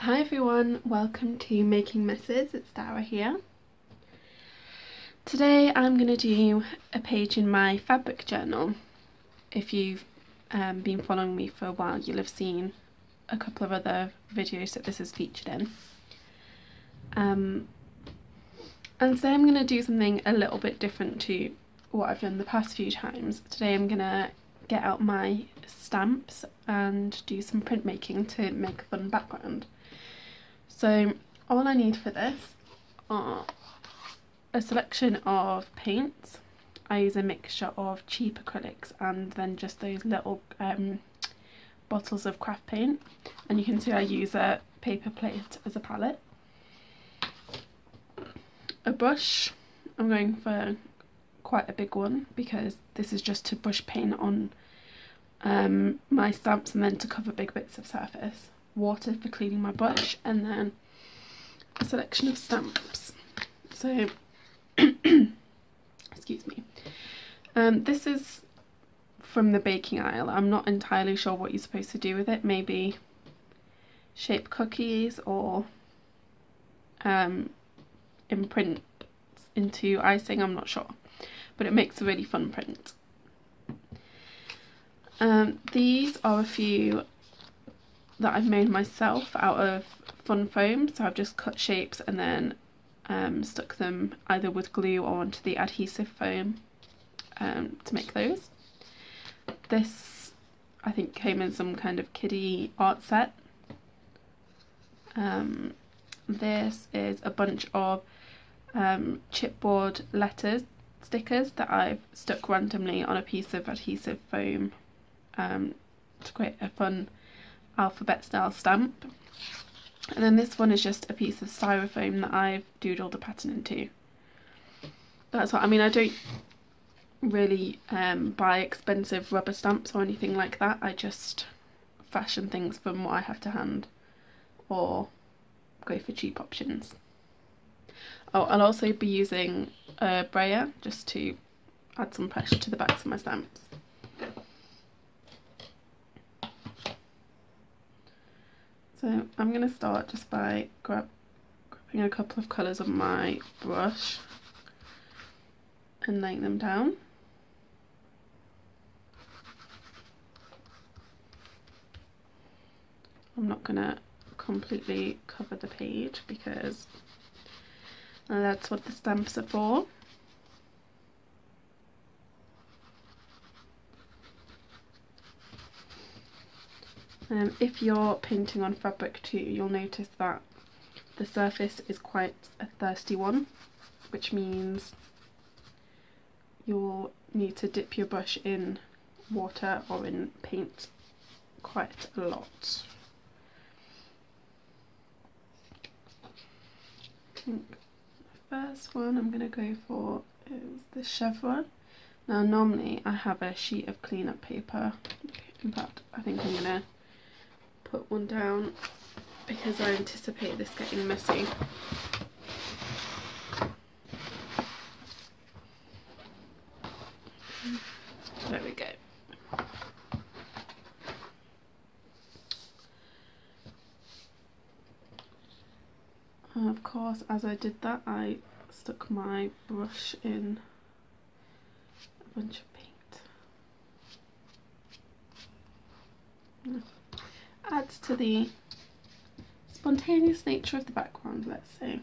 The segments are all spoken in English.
Hi everyone, welcome to Making Messes. It's Dara here. Today I'm going to do a page in my fabric journal. If you've been following me for a while, you'll have seen a couple of other videos that this is featured in. And today I'm going to do something a little bit different to what I've done the past few times. Today I'm going to get out my stamps and do some printmaking to make a fun background. So all I need for this are a selection of paints. I use a mixture of cheap acrylics and then just those little bottles of craft paint, and you can see I use a paper plate as a palette. A brush, I'm going for quite a big one because this is just to brush paint on my stamps and then to cover big bits of surface. Water for cleaning my brush, and then a selection of stamps. So excuse me, this is from the baking aisle. I'm not entirely sure what you're supposed to do with it. Maybe shape cookies or imprint into icing, I'm not sure, but it makes a really fun print. These are a few that I've made myself out of fun foam, so I've just cut shapes and then stuck them either with glue or onto the adhesive foam to make those. This I think came in some kind of kiddie art set. This is a bunch of chipboard letters stickers that I've stuck randomly on a piece of adhesive foam to create a fun alphabet style stamp. And then this one is just a piece of styrofoam that I've doodled a pattern into. That's what I mean. I don't really buy expensive rubber stamps or anything like that. I just fashion things from what I have to hand or go for cheap options. Oh, I'll also be using a brayer just to add some pressure to the backs of my stamps. So I'm going to start just by grabbing a couple of colours on my brush and laying them down. I'm not going to completely cover the page because that's what the stamps are for. If you're painting on fabric too, you'll notice that the surface is quite a thirsty one, which means you'll need to dip your brush in water or in paint quite a lot. I think the first one I'm going to go for is the chevron. Now normally I have a sheet of cleanup paper. In fact, I think I'm going to put one down because I anticipate this getting messy. There we go. And of course, as I did that, I stuck my brush in a bunch of paint. Adds to the spontaneous nature of the background, let's say.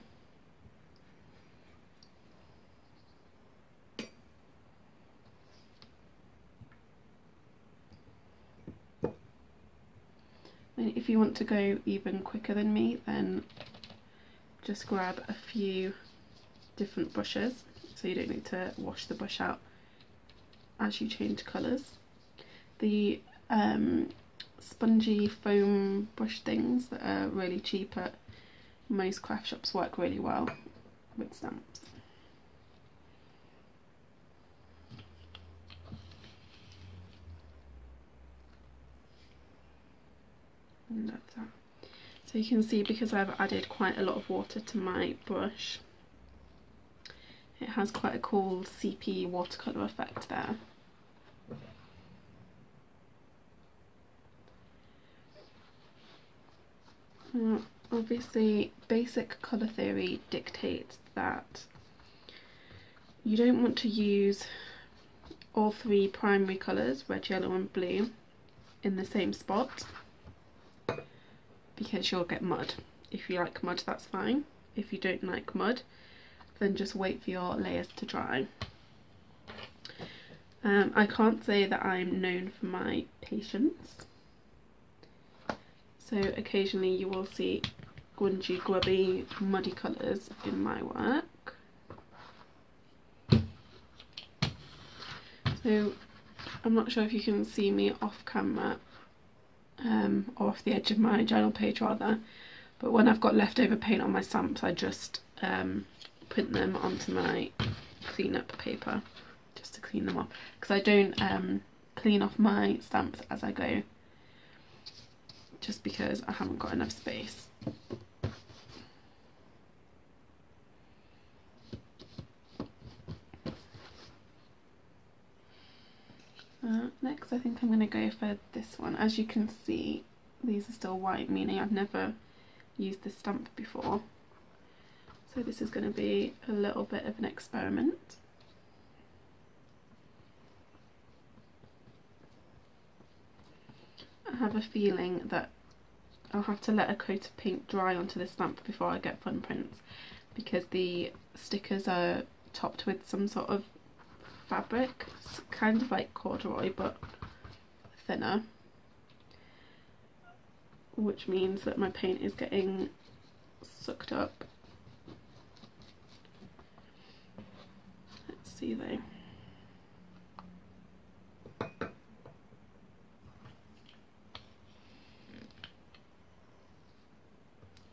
And if you want to go even quicker than me, then just grab a few different brushes so you don't need to wash the brush out as you change colours. The spongy foam brush things that are really cheap at most craft shops work really well with stamps. And that's that. So you can see, because I've added quite a lot of water to my brush, it has quite a cool seepy watercolour effect there. obviously basic colour theory dictates that you don't want to use all three primary colours, red, yellow and blue, in the same spot, because you'll get mud. If you like mud, that's fine. If you don't like mud, then just wait for your layers to dry. I can't say that I'm known for my patience, so occasionally you will see grungy, grubby, muddy colours in my work. So I'm not sure if you can see me off camera, or off the edge of my journal page rather, but when I've got leftover paint on my stamps, I just print them onto my clean-up paper just to clean them off, because I don't clean off my stamps as I go, just because I haven't got enough space. Next I think I'm going to go for this one. As you can see, these are still white, meaning I've never used this stamp before. So this is going to be a little bit of an experiment. I have a feeling that I'll have to let a coat of paint dry onto the stamp before I get fun prints, because the stickers are topped with some sort of fabric. It's kind of like corduroy but thinner, which means that my paint is getting sucked up. Let's see though.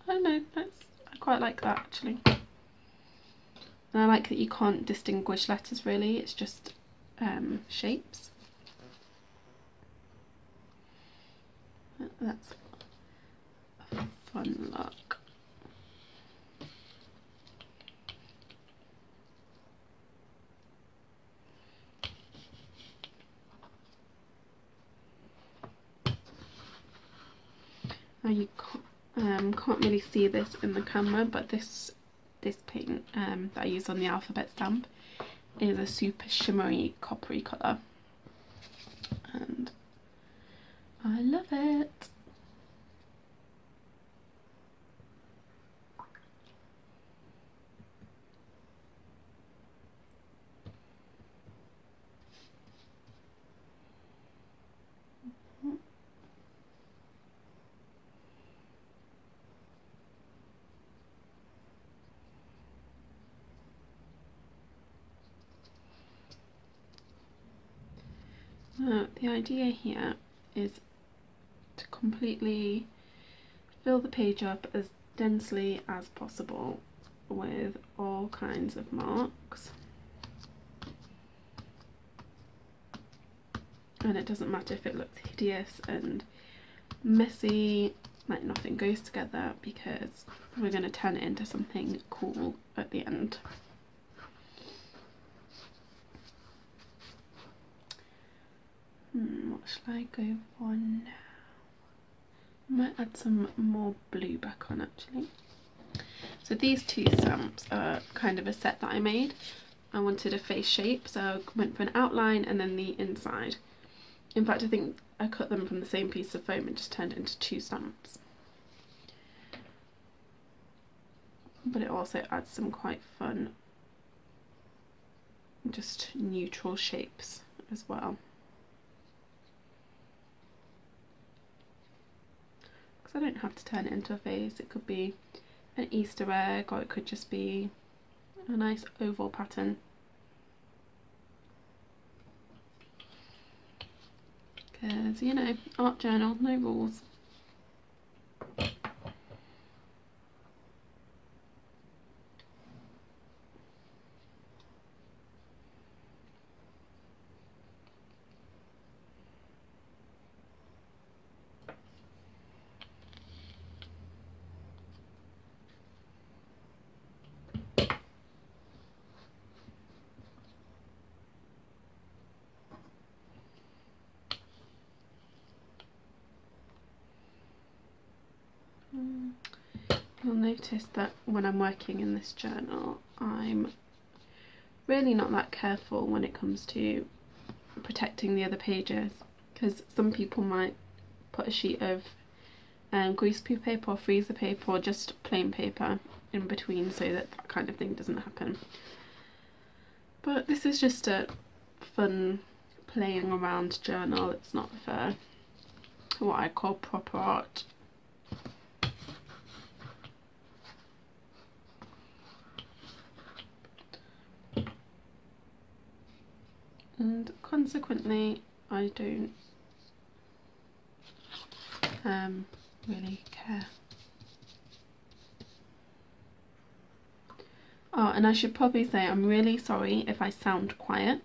I don't know, I quite like that actually. And I like that you can't distinguish letters really, it's just shapes. That's a fun look. Now you can't really see this in the camera, but this paint that I use on the alphabet stamp is a super shimmery coppery colour, and I love it. The idea here is to completely fill the page up as densely as possible with all kinds of marks, and it doesn't matter if it looks hideous and messy, like nothing goes together, because we're going to turn it into something cool at the end. What shall I go for now? I might add some more blue back on actually. So these two stamps are kind of a set that I made. I wanted a face shape, so I went for an outline and then the inside. In fact, I think I cut them from the same piece of foam and just turned it into two stamps. But it also adds some quite fun, just neutral shapes as well. I don't have to turn it into a vase, it could be an Easter egg, or it could just be a nice oval pattern. Because, you know, art journal, no rules. You'll notice that when I'm working in this journal, I'm really not that careful when it comes to protecting the other pages, because some people might put a sheet of greaseproof paper or freezer paper or just plain paper in between so that that kind of thing doesn't happen. But this is just a fun playing around journal. It's not for what I call proper art. And consequently I don't really care. Oh, and I should probably say I'm really sorry if I sound quiet.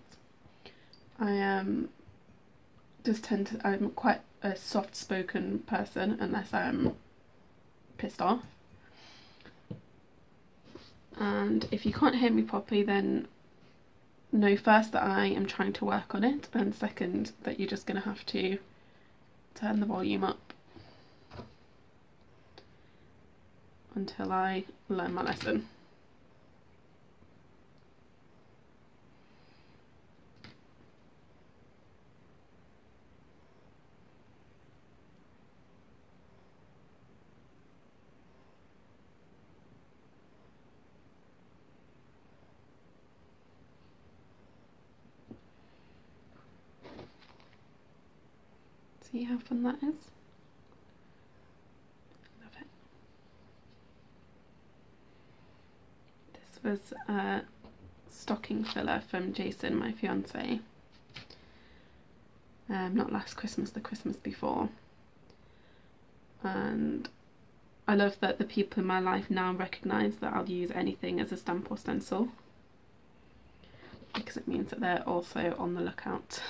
I just tend to, I'm quite a soft-spoken person unless I'm pissed off. And if you can't hear me properly, then know first that I am trying to work on it, and second that you're just going to have to turn the volume up until I learn my lesson. See how fun that is? Love it. This was a stocking filler from Jason, my fiance. Not last Christmas, the Christmas before. And I love that the people in my life now recognise that I'll use anything as a stamp or stencil, because it means that they're also on the lookout.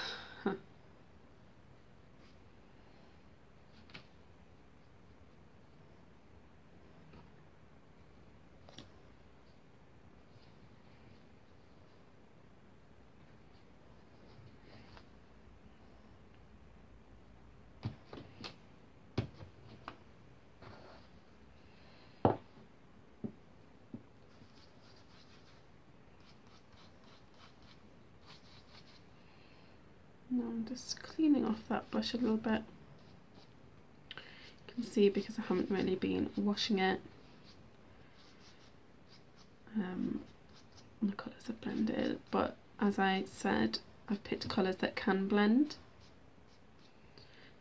Now I'm just cleaning off that brush a little bit. You can see because I haven't really been washing it. The colours are blended, but as I said, I've picked colours that can blend.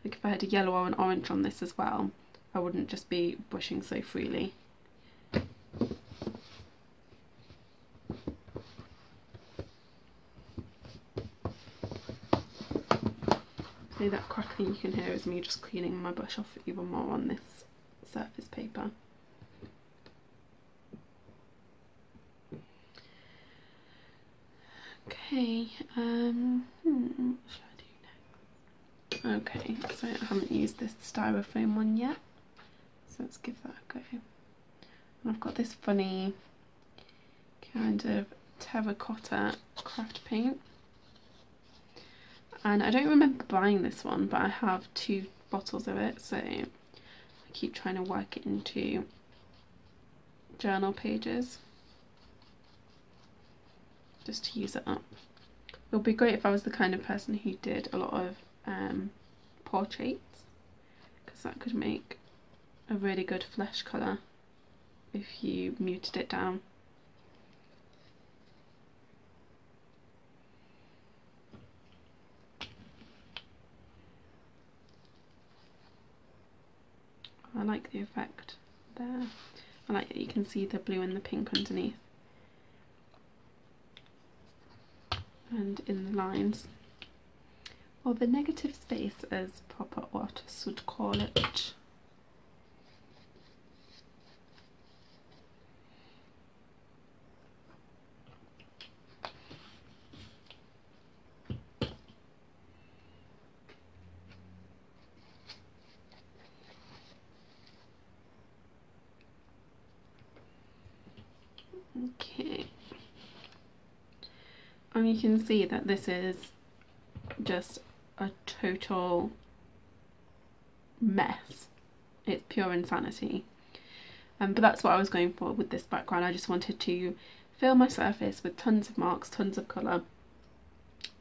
Like if I had a yellow or an orange on this as well, I wouldn't just be brushing so freely. See, that crackling you can hear is me just cleaning my brush off even more on this surface paper. Okay, what should I do next? Okay, so I haven't used this styrofoam one yet, so let's give that a go. And I've got this funny kind of terracotta craft paint. And I don't remember buying this one, but I have 2 bottles of it, so I keep trying to work it into journal pages just to use it up. It would be great if I was the kind of person who did a lot of portraits, because that could make a really good flesh colour if you muted it down. I like the effect there. I like that you can see the blue and the pink underneath and in the lines, or the negative space as proper artists would call it. Okay, and you can see that this is just a total mess. It's pure insanity. But that's what I was going for with this background. I just wanted to fill my surface with tons of marks, tons of colour,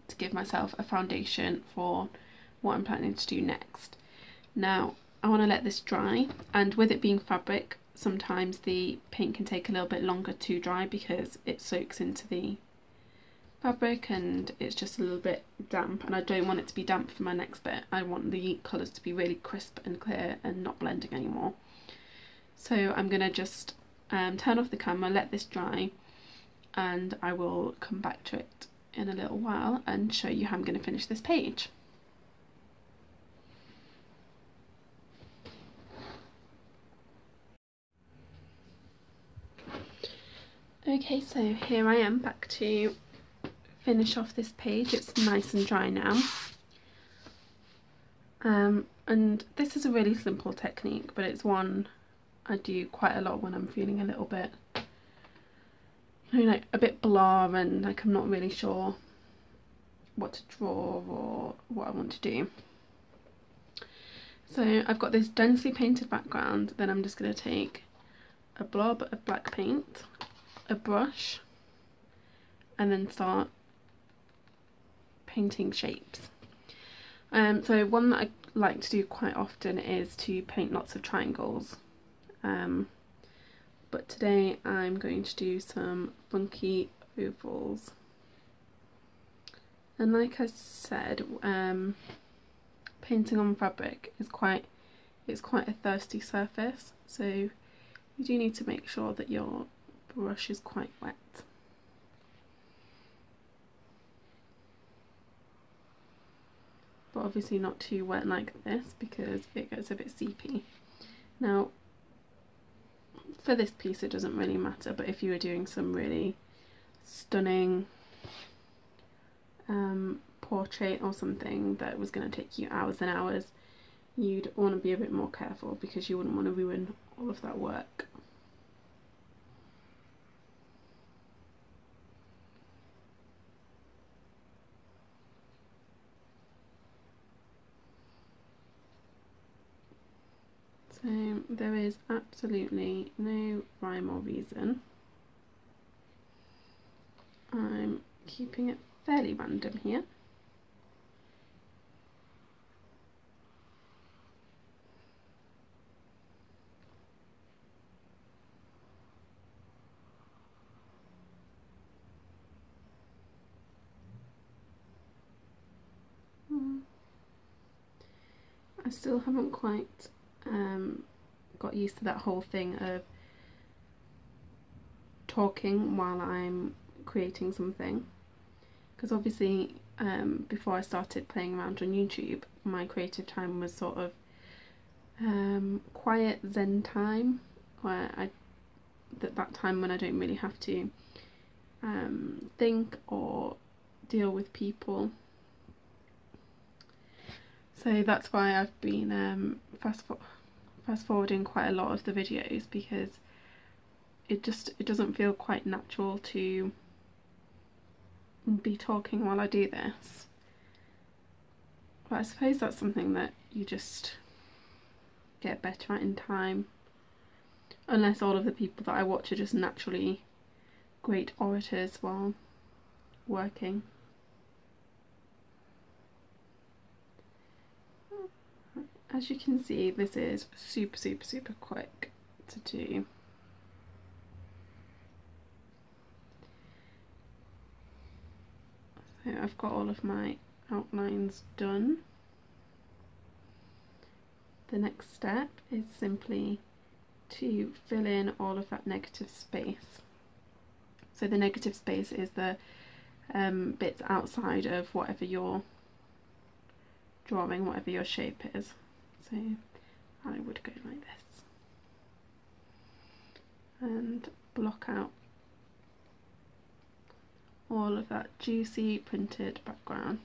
to give myself a foundation for what I'm planning to do next. Now I want to let this dry, and with it being fabric, sometimes the paint can take a little bit longer to dry because it soaks into the fabric and it's just a little bit damp, and I don't want it to be damp for my next bit. I want the colours to be really crisp and clear and not blending anymore. So I'm going to just turn off the camera, let this dry, and I will come back to it in a little while and show you how I'm going to finish this page. Okay, so here I am back to finish off this page. It's nice and dry now. And this is a really simple technique, but it's one I do quite a lot when I'm feeling a little bit, you know, like a bit blah and like I'm not really sure what to draw or what I want to do. So I've got this densely painted background, then I'm just going to take a blob of black paint, a brush, and then start painting shapes. So one that I like to do quite often is to paint lots of triangles. But today I'm going to do some funky ovals. And like I said, painting on fabric is quite a thirsty surface, so you do need to make sure that your brush is quite wet. But obviously not too wet like this because it gets a bit seepy. Now for this piece it doesn't really matter, but if you were doing some really stunning portrait or something that was going to take you hours and hours, you'd want to be a bit more careful because you wouldn't want to ruin all of that work. So there is absolutely no rhyme or reason. I'm keeping it fairly random here. I still haven't quite got used to that whole thing of talking while I'm creating something, because obviously before I started playing around on YouTube, my creative time was sort of quiet zen time, where that time when I don't really have to think or deal with people. So that's why I've been fast forwarding quite a lot of the videos, because it doesn't feel quite natural to be talking while I do this. But I suppose that's something that you just get better at in time, unless all of the people that I watch are just naturally great orators while working. As you can see, this is super quick to do. So I've got all of my outlines done. The next step is simply to fill in all of that negative space. So the negative space is the bits outside of whatever you're drawing, whatever your shape is. So I would go like this and block out all of that juicy printed background.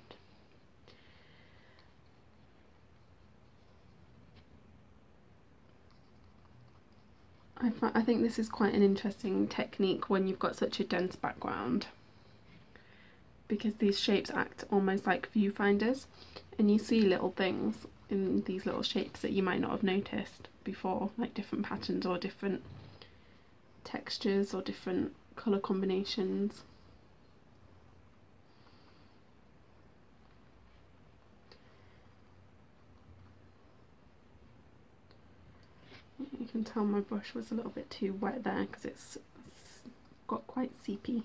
I think this is quite an interesting technique when you've got such a dense background, because these shapes act almost like viewfinders, and you see little things in these little shapes that you might not have noticed before, like different patterns or different textures or different colour combinations. You can tell my brush was a little bit too wet there because it's got quite seepy.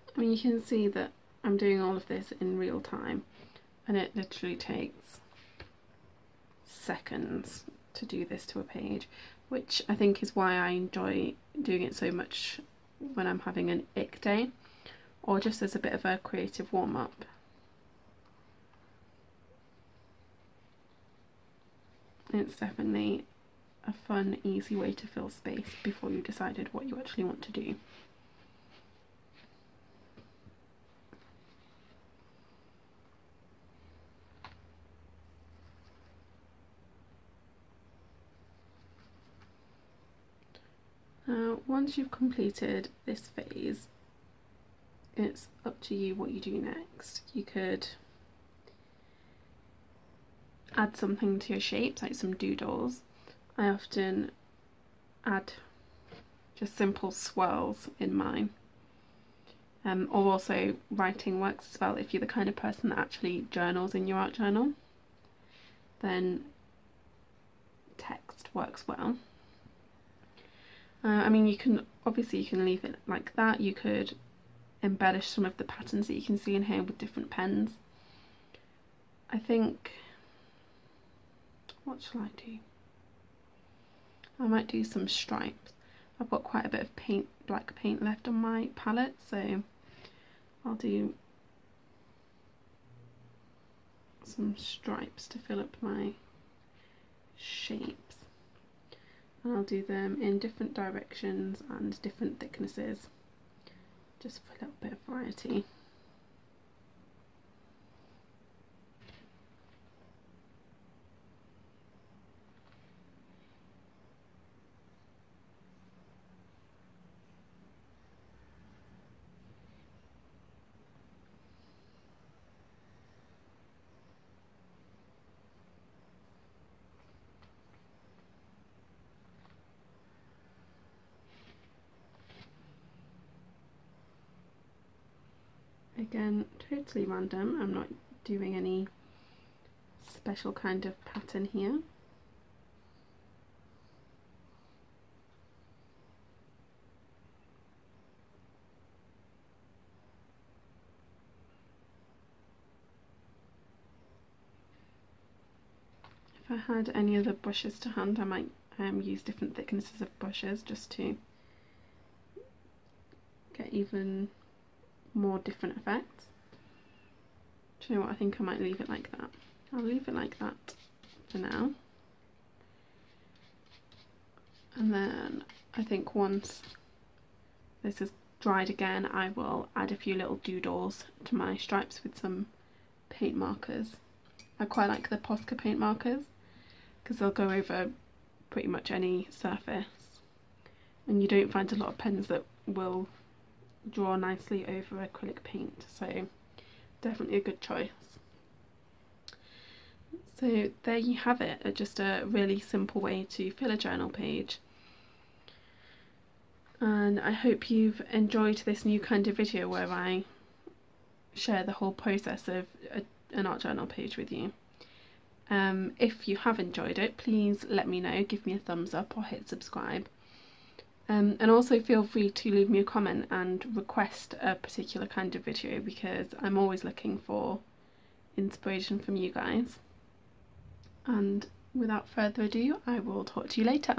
I mean, you can see that I'm doing all of this in real time, and it literally takes seconds to do this to a page, which I think is why I enjoy doing it so much when I'm having an ick day, or just as a bit of a creative warm-up. It's definitely a fun, easy way to fill space before you decided what you actually want to do. Now, once you've completed this phase, it's up to you what you do next. You could add something to your shapes, like some doodles. I often add just simple swirls in mine. Or also writing works as well. If you're the kind of person that actually journals in your art journal, then text works well. I mean, you can leave it like that. You could embellish some of the patterns that you can see in here with different pens. I think, what shall I do? I might do some stripes. I've got quite a bit of black paint left on my palette, so I'll do some stripes to fill up my shapes. And I'll do them in different directions and different thicknesses, just for a little bit of variety. Again, totally random. I'm not doing any special kind of pattern here. If I had any other brushes to hand, I might use different thicknesses of brushes just to get even more different effects. Do you know what? I think I might leave it like that. I'll leave it like that for now. And then I think once this is dried again, I will add a few little doodles to my stripes with some paint markers. I quite like the Posca paint markers because they'll go over pretty much any surface, and you don't find a lot of pens that will draw nicely over acrylic paint, so definitely a good choice. So there you have it, just a really simple way to fill a journal page. And I hope you've enjoyed this new kind of video where I share the whole process of an art journal page with you. If you have enjoyed it, please let me know, give me a thumbs up or hit subscribe. And also feel free to leave me a comment and request a particular kind of video, because I'm always looking for inspiration from you guys. And without further ado, I will talk to you later.